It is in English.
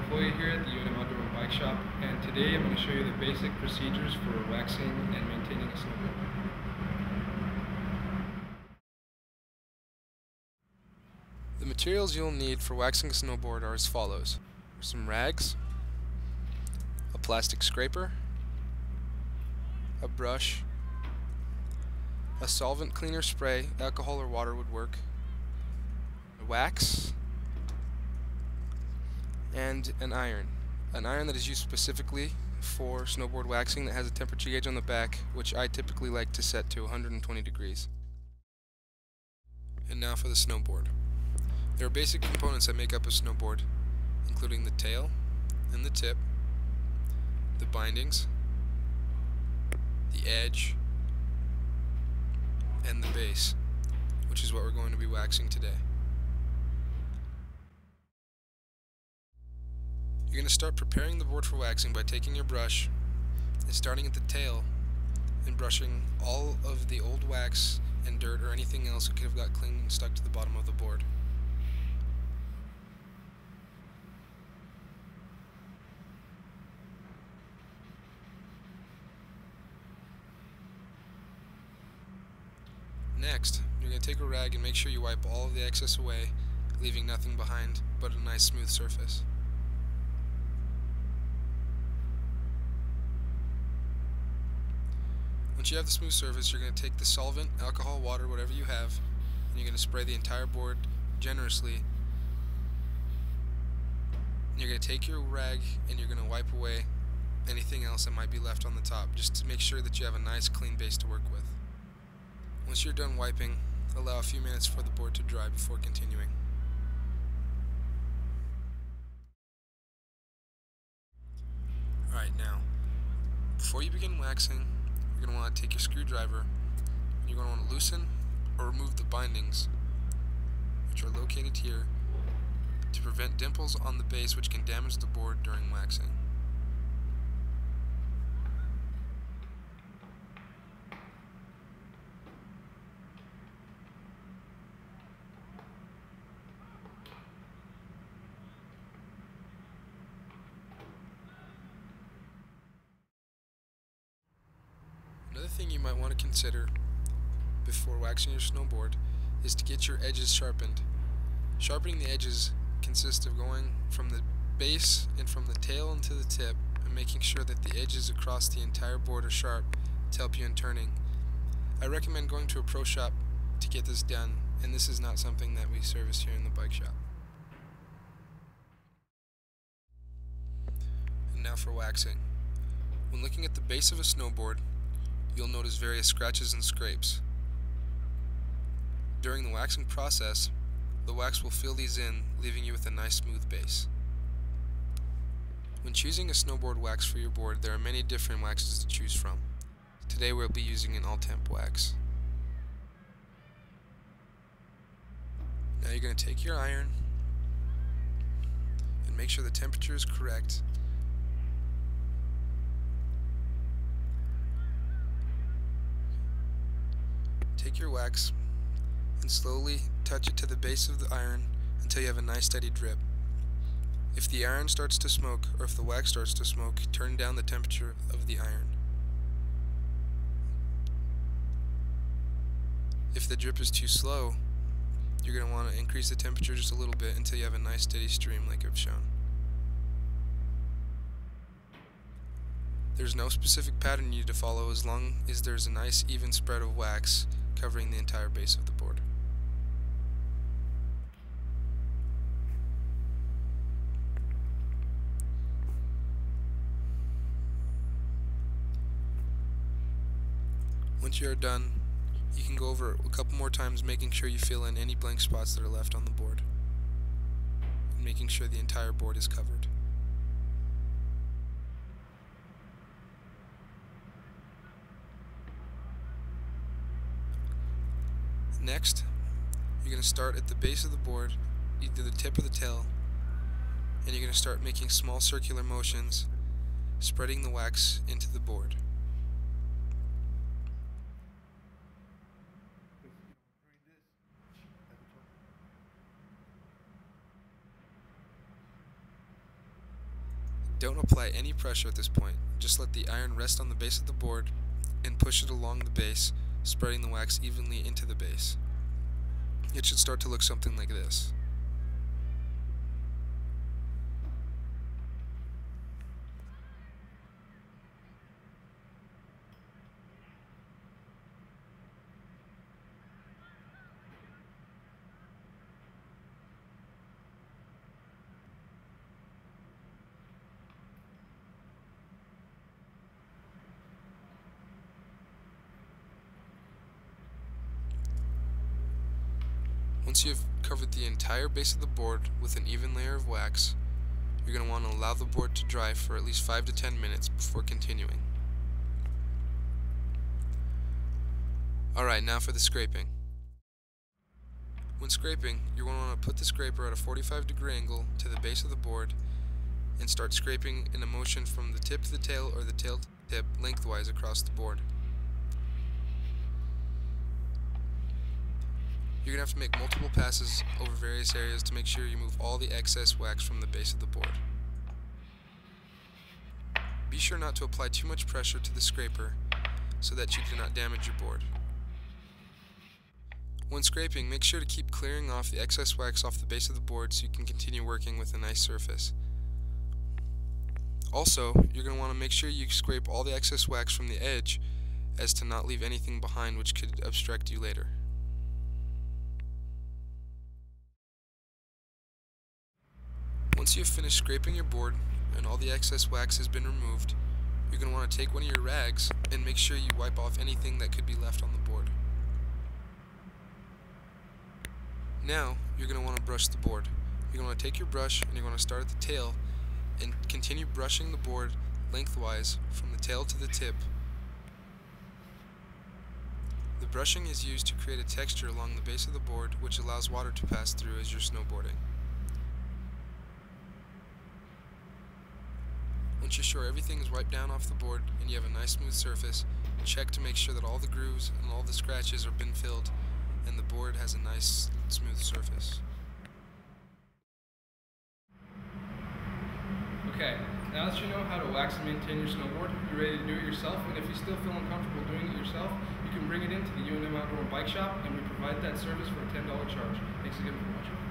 employee here at the UNM Outdoor Bike Shop, and today I'm going to show you the basic procedures for waxing and maintaining a snowboard. The materials you'll need for waxing a snowboard are as follows: some rags, a plastic scraper, a brush, a solvent cleaner spray, alcohol or water would work, wax, and an iron. An iron that is used specifically for snowboard waxing that has a temperature gauge on the back, which I typically like to set to 120 degrees. And now for the snowboard. There are basic components that make up a snowboard, including the tail and the tip, the bindings, the edge, and the base, which is what we're going to be waxing today. You're going to start preparing the board for waxing by taking your brush and starting at the tail and brushing all of the old wax and dirt or anything else that could have got clean and stuck to the bottom of the board. Next, you're going to take a rag and make sure you wipe all of the excess away, leaving nothing behind but a nice smooth surface. Once you have the smooth surface, you're going to take the solvent, alcohol, water, whatever you have, and you're going to spray the entire board generously. And you're going to take your rag and you're going to wipe away anything else that might be left on the top, just to make sure that you have a nice clean base to work with. Once you're done wiping, allow a few minutes for the board to dry before continuing. Alright, now, before you begin waxing, you're going to want to take your screwdriver and you're going to want to loosen or remove the bindings, which are located here, to prevent dimples on the base which can damage the board during waxing. Another thing you might want to consider before waxing your snowboard is to get your edges sharpened. Sharpening the edges consists of going from the base and from the tail into the tip and making sure that the edges across the entire board are sharp to help you in turning. I recommend going to a pro shop to get this done, and this is not something that we service here in the bike shop. And now for waxing. When looking at the base of a snowboard, you'll notice various scratches and scrapes. During the waxing process, the wax will fill these in, leaving you with a nice smooth base. When choosing a snowboard wax for your board, there are many different waxes to choose from. Today we'll be using an all-temp wax. Now you're going to take your iron and make sure the temperature is correct. Take your wax and slowly touch it to the base of the iron until you have a nice steady drip. If the iron starts to smoke, or if the wax starts to smoke, turn down the temperature of the iron. If the drip is too slow, you're going to want to increase the temperature just a little bit until you have a nice steady stream like I've shown. There's no specific pattern you need to follow as long as there's a nice even spread of wax covering the entire base of the board. Once you are done, you can go over it a couple more times, making sure you fill in any blank spots that are left on the board, and making sure the entire board is covered. Next, you're going to start at the base of the board, either the tip or the tail, and you're going to start making small circular motions, spreading the wax into the board. Don't apply any pressure at this point, just let the iron rest on the base of the board and push it along the base, spreading the wax evenly into the base. It should start to look something like this. Once you have covered the entire base of the board with an even layer of wax, you're going to want to allow the board to dry for at least 5 to 10 minutes before continuing. Alright, now for the scraping. When scraping, you're going to want to put the scraper at a 45-degree angle to the base of the board and start scraping in a motion from the tip to the tail or the tail to the tip lengthwise across the board. You're going to have to make multiple passes over various areas to make sure you move all the excess wax from the base of the board. Be sure not to apply too much pressure to the scraper so that you do not damage your board. When scraping, make sure to keep clearing off the excess wax off the base of the board so you can continue working with a nice surface. Also, you're going to want to make sure you scrape all the excess wax from the edge as to not leave anything behind which could obstruct you later. Once you have finished scraping your board and all the excess wax has been removed, you're going to want to take one of your rags and make sure you wipe off anything that could be left on the board. Now, you're going to want to brush the board. You're going to take your brush and you're going to start at the tail and continue brushing the board lengthwise from the tail to the tip. The brushing is used to create a texture along the base of the board which allows water to pass through as you're snowboarding. Once you're sure everything is wiped down off the board and you have a nice smooth surface, check to make sure that all the grooves and all the scratches have been filled and the board has a nice smooth surface. Okay, now that you know how to wax and maintain your snowboard, you're ready to do it yourself, and if you still feel uncomfortable doing it yourself, you can bring it into the UNM Outdoor Bike Shop and we provide that service for a $10 charge. Thanks again for watching.